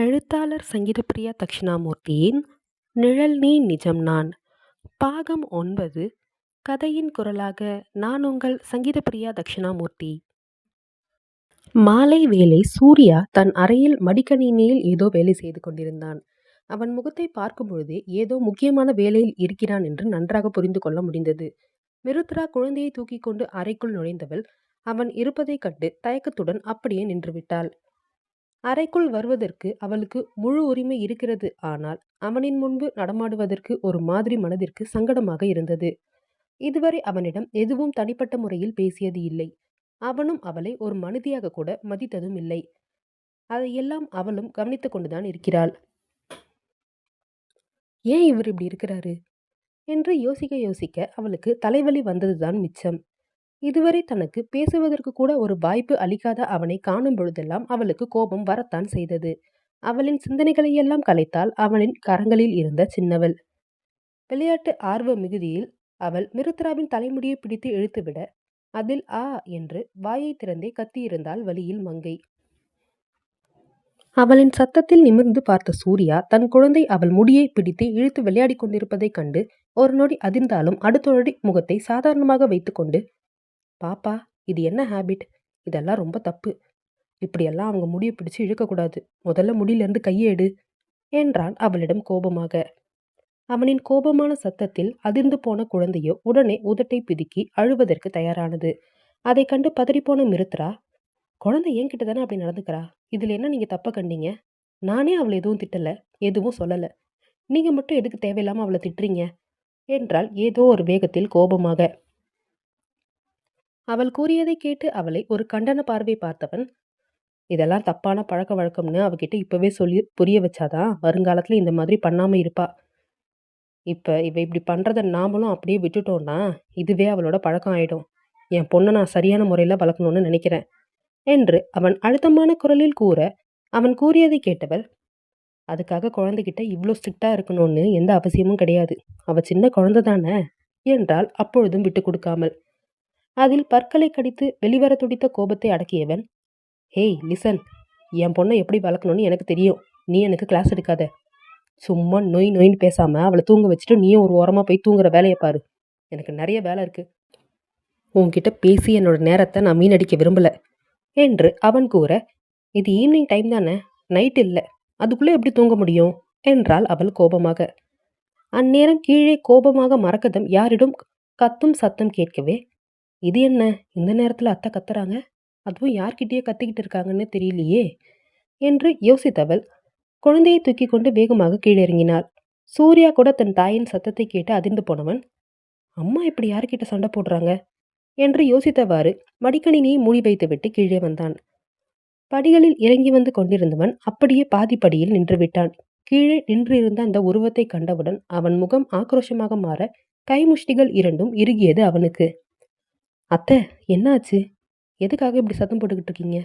எழுத்தாளர் சங்கீதப்பிரியா தக்ஷிணாமூர்த்தியின் நிழல் நீ நிஜம் நான். பாகம் 9. கதையின் குரலாக நான் உங்கள் சங்கீதப்பிரியா தக்ஷிணாமூர்த்தி. மாலை வேளை சூர்யா தன் அறையில் மடிக்கணினியில் ஏதோ வேலை செய்து கொண்டிருந்தான். அவன் முகத்தை பார்க்கும் பொழுதே ஏதோ முக்கியமான வேலையில் இருக்கிறான் என்று நன்றாக புரிந்து கொள்ள முடிந்தது. மிருத்ரா குழந்தையை தூக்கிக் கொண்டு அறைக்குள் நுழைந்தவள் அவன் இருப்பதைக் கண்டு தயக்கத்துடன் அப்படியே நின்றுவிட்டாள். அறைக்குள் வருவதற்கு அவளுக்கு முழு உரிமை இருக்கிறது. ஆனால் அவனின் முன்பு நடமாடுவதற்கு ஒரு மாதிரி மனதிற்கு சங்கடமாக இருந்தது. இதுவரை அவனிடம் எதுவும் தனிப்பட்ட முறையில் பேசியது இல்லை. அவனும் அவளை ஒரு மனிதியாக கூட மதித்ததும் இல்லை. அதையெல்லாம் அவளும் கவனித்துக் கொண்டுதான் இருக்கிறாள். ஏன் இவர் இப்படி இருக்கிறாரு என்று யோசிக்க யோசிக்க அவளுக்கு தலைவலி வந்ததுதான் மிச்சம். இதுவரை தனக்கு பேசுவதற்கு கூட ஒரு வாய்ப்பு அளிக்காத அவனை காணும் பொழுதெல்லாம் அவளுக்கு கோபம் வரத்தான் செய்தது. அவளின் சிந்தனைகளையெல்லாம் கலைத்தாள் அவனின் கரங்களில் இருந்த சின்னவள். விளையாட்டு ஆர்வ மிகுதியில் அவள் மிருத்ராவின் தலைமுடியை பிடித்து இழுத்துவிட அதில் ஆ என்று வாயை திறந்தே கத்தியிருந்தாள் வழியில் மங்கை. அவளின் சத்தத்தில் நிமிர்ந்து பார்த்த சூர்யா தன் குழந்தை அவள் முடியை பிடித்து இழுத்து விளையாடி கொண்டிருப்பதைக் கண்டு ஒரு நொடி அதிர்ந்தாலும் அடுத்த நொடி முகத்தை சாதாரணமாக வைத்துக்கொண்டு, பாப்பா, இது என்ன ஹேபிட்? இதெல்லாம் ரொம்ப தப்பு. இப்படியெல்லாம் அவங்க முடியை பிடிச்சு இழுக்கக்கூடாது. முதல்ல முடியிலிருந்து கையை எடு என்றான் அவளிடம் கோபமாக. அவனின் கோபமான சத்தத்தில் அதிர்ந்து போன குழந்தையோ உடனே உதட்டை பிதுக்கி அழுவதற்கு தயாரானது. அதை கண்டு பதறிப்போன மிருத்ரா, குழந்தை என்கிட்ட தானே அப்படி நடந்துக்கிறா, இதுல என்ன நீங்க தப்ப கண்டீங்க? நானே அவளை எதுவும் திட்டல, எதுவும் சொல்லல. நீங்க மட்டும் எதுக்கு தேவையில்லாம அவளை திட்டுறீங்க என்றால் ஏதோ ஒரு வேகத்தில் கோபமாக. அவள் கூறியதை கேட்டு அவளை ஒரு கண்டன பார்வை பார்த்தவன், இதெல்லாம் தப்பான பழக்க வழக்கம்னு அவகிட்ட இப்பவே சொல்லி புரிய வச்சாதான் வருங்காலத்துல இந்த மாதிரி பண்ணாம இருப்பா. இப்ப இவ இப்படி பண்றத நாமளும் அப்படியே விட்டுட்டோம்னா இதுவே அவளோட பழக்கம் ஆயிடும். என் பொண்ணை நான் சரியான முறையில வளர்க்கணும்னு நினைக்கிறேன் என்று அவன் அழுத்தமான குரலில் கூற, அவன் கூறியதை கேட்டவள், அதுக்காக குழந்தைகிட்ட இவ்வளோ ஸ்ட்ரிக்டா இருக்கணும்னு எந்த அவசியமும் கிடையாது. அவ சின்ன குழந்தை தானே என்றால் அப்பொழுதும் விட்டு கொடுக்காமல். அதில் பற்களை கடித்து வெளிவர துடித்த கோபத்தை அடக்கியவன், ஹேய் லிசன், என் பொண்ணை எப்படி வளர்க்கணும்னு எனக்கு தெரியும். நீ எனக்கு கிளாஸ் எடுக்காத. சும்மா நொய் நொயின்னு பேசாம அவளை தூங்க வச்சுட்டு நீயும் ஒரு ஓரமா போய் தூங்குற வேலையை பாரு. எனக்கு நிறைய வேலை இருக்கு. உன்கிட்ட பேசி என்னோட நேரத்தை நான் மீனடிக்க விரும்பல என்று அவன் கூற, இது ஈவினிங் டைம் தானே, நைட் இல்லை, அதுக்குள்ளே எப்படி தூங்க முடியும் என்றாள் அவள் கோபமாக. அந்நேரம் கீழே கோபமாக மரகதம் யாரிடம் கத்தும் சத்தம் கேட்கவே, இது என்ன இந்த நேரத்துல அத்தை கத்துறாங்க, அதுவும் யார்கிட்டயே கத்திக்கிட்டு இருக்காங்கன்னு தெரியலையே என்று யோசித்தவள் குழந்தையை தூக்கி கொண்டு வேகமாக கீழிறங்கினாள். சூர்யா கூட தன் தாயின் சத்தத்தை கேட்டு அதிர்ந்து போனவன், அம்மா இப்படி யார்கிட்ட சண்டை போடுறாங்க என்று யோசித்தவாறு மடிக்கணினியை மூடி வைத்துவிட்டு கீழே வந்தான். படிகளில் இறங்கி வந்து கொண்டிருந்தவன் அப்படியே பாதி படியில் நின்று விட்டான். கீழே நின்று இருந்த அந்த உருவத்தை கண்டவுடன் அவன் முகம் ஆக்ரோஷமாக மாற கைமுஷ்டிகள் இரண்டும் இறுகியது அவனுக்கு. அத்தை, என்னாச்சு? எதுக்காக இப்படி சத்தம் போட்டுக்கிட்டு இருக்கீங்க?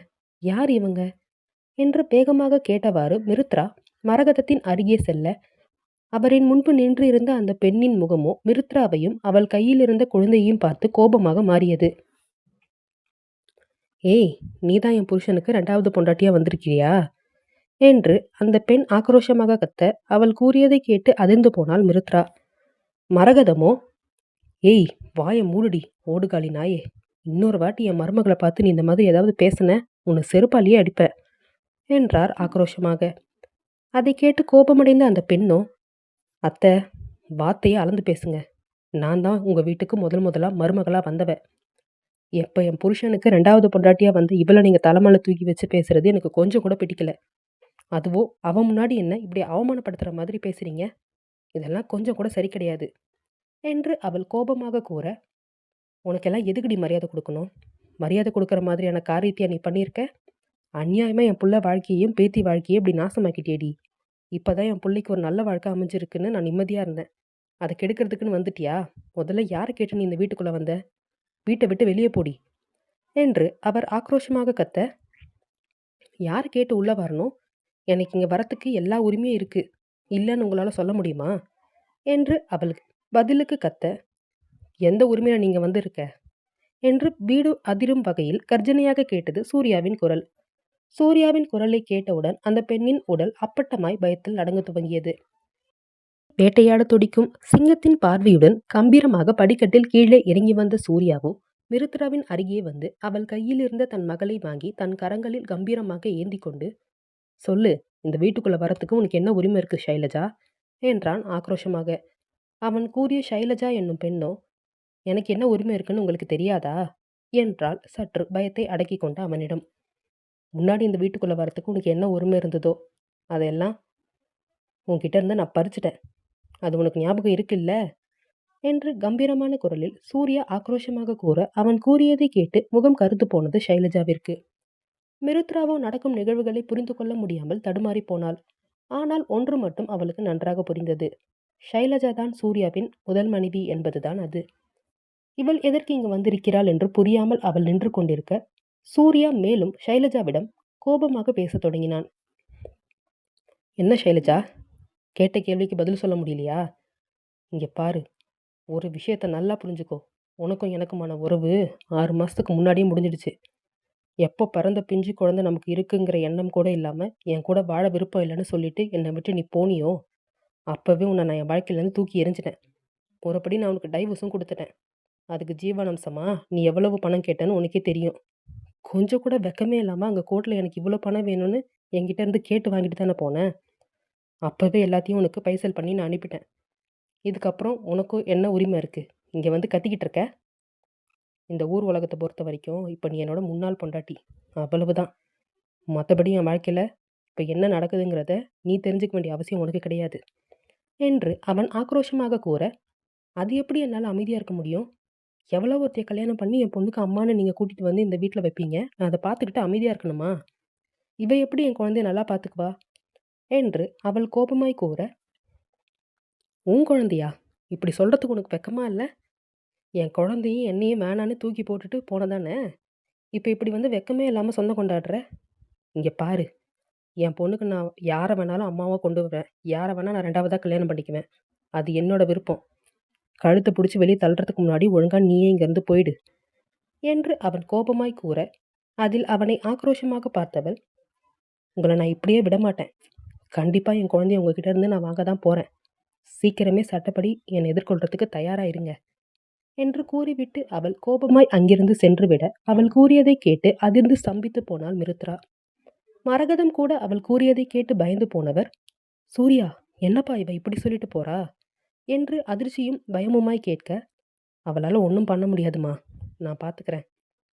யார் இவங்க என்று வேகமாக கேட்டவாறு மிருத்ரா மரகதத்தின் அருகே செல்ல, அவரின் முன்பு நின்று இருந்த அந்த பெண்ணின் முகமோ மிருத்ராவையும் அவள் கையில் இருந்த குழந்தையையும் பார்த்து கோபமாக மாறியது. ஏய், நீதான் என் புருஷனுக்கு 2வது பொண்டாட்டியா வந்திருக்கிறியா என்று அந்த பெண் ஆக்ரோஷமாக கத்த, அவள் கூறியதை கேட்டு அதிர்ந்து போனாள் மிருத்ரா. மரகதமோ, ஏய் வாய மூடுடி ஓடுகாலி நாயே, இன்னொரு வாட்டி என் மருமகளை பார்த்து நீ இந்த மாதிரி ஏதாவது பேசின உன்னை செருப்பாலேயே அடிப்ப என்றார் ஆக்ரோஷமாக. அதை கேட்டு கோபமடைந்த அந்த பெண்ணோ, அத்தை, வார்த்தையை அளந்து பேசுங்க. நான் தான் உங்க வீட்டுக்கு முதலா மருமகளா வந்தவ. எப்ப என் புருஷனுக்கு 2வது பொண்டாட்டியா வந்து இவளை நீங்க தலைமையில தூக்கி வச்சு பேசுறது எனக்கு கொஞ்சம் கூட பிடிக்கல. அதுவோ அவன் முன்னாடி என்ன இப்படி அவமானப்படுத்துற மாதிரி பேசுறீங்க? இதெல்லாம் கொஞ்சம் கூட சரி கிடையாது என்று அவள் கோபமாக கூற, உனக்கெல்லாம் எதுக்குடி மரியாதை கொடுக்கணும்? மரியாதை கொடுக்குற மாதிரியான காரியத்தையா நீ பண்ணியிருக்க? அநியாயமா என் புள்ள வாழ்க்கையையும் பேத்தி வாழ்க்கையும் இப்படி நாசமாக்கிட்டேடி. இப்போதான் என் பிள்ளைக்கு ஒரு நல்ல வாழ்க்கை அமைஞ்சிருக்குன்னு நான் நிம்மதியாக இருந்தேன். அதை கெடுக்கிறதுக்குன்னு வந்துட்டியா? முதல்ல யாரை கேட்டு நீ இந்த வீட்டுக்குள்ளே வந்த? வீட்டை விட்டு வெளியே போடி என்று அவர் ஆக்ரோஷமாக கத்த, யார் கேட்டு உள்ளே வரணும்? எனக்கு இங்கே வரத்துக்கு எல்லா உரிமையும் இருக்கு, இல்லைன்னு உங்களால் சொல்ல முடியுமா என்று அவளுக்கு பதிலுக்கு கத்த, எந்த உரிமையில நீங்கள் வந்திருக்க என்று வீடு அதிரும் வகையில் கர்ஜனையாக கேட்டது சூர்யாவின் குரல். சூர்யாவின் குரலை கேட்டவுடன் அந்த பெண்ணின் உடல் அப்பட்டமாய் பயத்தில் நடுங்கத் துவங்கியது. வேட்டையாட துடிக்கும் சிங்கத்தின் பார்வையுடன் கம்பீரமாக படிக்கட்டில் கீழே இறங்கி வந்த சூர்யாவோ மிருத்ராவின் அருகே வந்து அவள் கையில் இருந்த தன் மகளை வாங்கி தன் கரங்களில் கம்பீரமாக ஏந்தி கொண்டு, சொல்லு, இந்த வீட்டுக்குள்ள வரத்துக்கு உனக்கு என்ன உரிமை இருக்கு ஷைலஜா என்றான் ஆக்ரோஷமாக. அவன் கூறிய ஷைலஜா என்னும் பெண்ணோ, எனக்கு என்ன உரிமை இருக்குன்னு உங்களுக்கு தெரியாதா என்றாள் சற்று பயத்தை அடக்கி கொண்ட அவனிடம். முன்னாடி இந்த வீட்டுக்குள்ள வரத்துக்கு உனக்கு என்ன உரிமை இருந்ததோ அதெல்லாம் உன்கிட்ட இருந்து நான் பறிச்சிட்டேன். அது உனக்கு ஞாபகம் இருக்குல்ல என்று கம்பீரமான குரலில் சூர்யா ஆக்ரோஷமாக கூற அவன் கூறியதை கேட்டு முகம் கருத்து போனது ஷைலஜாவிற்கு. மிருத்ராவோ நடக்கும் நிகழ்வுகளை புரிந்து கொள்ள முடியாமல் தடுமாறி போனாள். ஆனால் ஒன்று மட்டும் அவளுக்கு நன்றாக புரிந்தது. ஷைலஜா தான் சூர்யாவின் முதல் மனைவி என்பதுதான் அது. இவள் எதற்கு இங்கு வந்திருக்கிறாள் என்று புரியாமல் அவள் நின்று கொண்டிருக்க சூர்யா மேலும் ஷைலஜாவிடம் கோபமாக பேசத் தொடங்கினான். என்ன ஷைலஜா, கேட்ட கேள்விக்கு பதில் சொல்ல முடியலையா? இங்கே பாரு, ஒரு விஷயத்த நல்லா புரிஞ்சுக்கோ. உனக்கும் எனக்குமான உறவு 6 மாதத்துக்கு முன்னாடியே முடிஞ்சிடுச்சு. எப்போ பிறந்த பிஞ்சு குழந்தை நமக்கு இருக்குங்கிற எண்ணம் கூட இல்லாமல் என் கூட வாழ விருப்பம் இல்லைன்னு சொல்லிட்டு என்னை விட்டு நீ போனியோ, அப்போவே உன்னை நான் என் வாழ்க்கையிலேருந்து தூக்கி எறிஞ்சிட்டேன். ஒருபடி நான் உனக்கு டைவர்ஸும் கொடுத்துட்டேன். அதுக்கு ஜீவனாம்சமா நீ எவ்வளவு பணம் கேட்டேன்னு உனக்கே தெரியும். கொஞ்சம் கூட வெக்கமே இல்லாமல் அங்கே கோர்ட்டில் எனக்கு இவ்வளோ பணம் வேணும்னு என்கிட்ட இருந்து கேட்டு வாங்கிட்டு தானே போனேன். அப்போவே எல்லாத்தையும் உனக்கு பைசல் பண்ணி நான் அனுப்பிட்டேன். இதுக்கப்புறம் உனக்கும் என்ன உரிமை இருக்குது இங்கே வந்து கத்திக்கிட்டு இருக்க? இந்த ஊர் உலகத்தை பொறுத்த வரைக்கும் இப்போ நீ என்னோட முன்னாள் பொண்டாட்டி, அவ்வளவுதான். மற்றபடி என் வாழ்க்கையில் இப்போ என்ன நடக்குதுங்கிறத நீ தெரிஞ்சுக்க வேண்டிய அவசியம் உனக்கு கிடையாது என்று அவன் ஆக்ரோஷமாக கூற, அது எப்படி என்னால் அமைதியாக இருக்க முடியும்? எவ்வளோ ஒருத்தைய கல்யாணம் பண்ணி என் பொண்ணுக்கு அம்மானு நீங்கள் கூட்டிகிட்டு வந்து இந்த வீட்டில் வைப்பீங்க, நான் அதை பார்த்துக்கிட்டு அமைதியாக இருக்கணுமா? இவ எப்படி என் குழந்தைய நல்லா பார்த்துக்குவா என்று அவள் கோபமாய் கூற, உன் குழந்தையா? இப்படி சொல்கிறதுக்கு உனக்கு வெக்கமா இல்லை? என் குழந்தையும் என்னையும் வேணான்னு தூக்கி போட்டுட்டு போனதானே, இப்போ இப்படி வந்து வெக்கமே இல்லாமல் சொந்தம் கொண்டாடுற? இங்கே பாரு, என் பொண்ணுக்கு நான் யாரை வேணாலும் அம்மாவாக கொண்டு வருவேன், யாரை வேணால் நான் 2வதாக கல்யாணம் பண்ணிக்குவேன். அது என்னோட விருப்பம். கழுத்தை பிடிச்சி வெளியே தள்ளுறதுக்கு முன்னாடி ஒழுங்கா நீயே இங்கேருந்து போயிடு என்று அவன் கோபமாய் கூற, அதில் அவனை ஆக்ரோஷமாக பார்த்தவள், உங்களை நான் இப்படியே விடமாட்டேன். கண்டிப்பாக என் குழந்தைய உங்ககிட்ட இருந்து நான் வாங்க தான் போகிறேன். சீக்கிரமே சட்டப்படி என்னை எதிர்கொள்றதுக்கு தயாராயிருங்க என்று கூறிவிட்டு அவள் கோபமாய் அங்கிருந்து சென்றுவிட அவள் கூறியதை கேட்டு அதிர்ந்து ஸ்தம்பித்து போனாள் மிருத்ரா. மரகதம் கூட அவள் கூறியதை கேட்டு பயந்து போனவர், சூர்யா, என்னப்பா இவ இப்படி சொல்லிட்டு போறா என்று அதிர்ச்சியும் பயமுமாய் கேட்க, அவளால் ஒன்றும் பண்ண முடியாதுமா, நான் பார்த்துக்கிறேன்.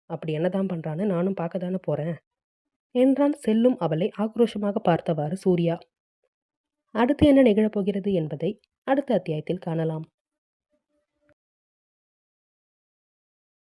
அப்படி என்னதான் பண்ணுறான்னு நானும் பார்க்க தானே போகிறேன் என்றான் செல்லும் அவளை ஆக்ரோஷமாக பார்த்தவாறு சூர்யா. அடுத்து என்ன நிகழப்போகிறது என்பதை அடுத்த அத்தியாயத்தில் காணலாம்.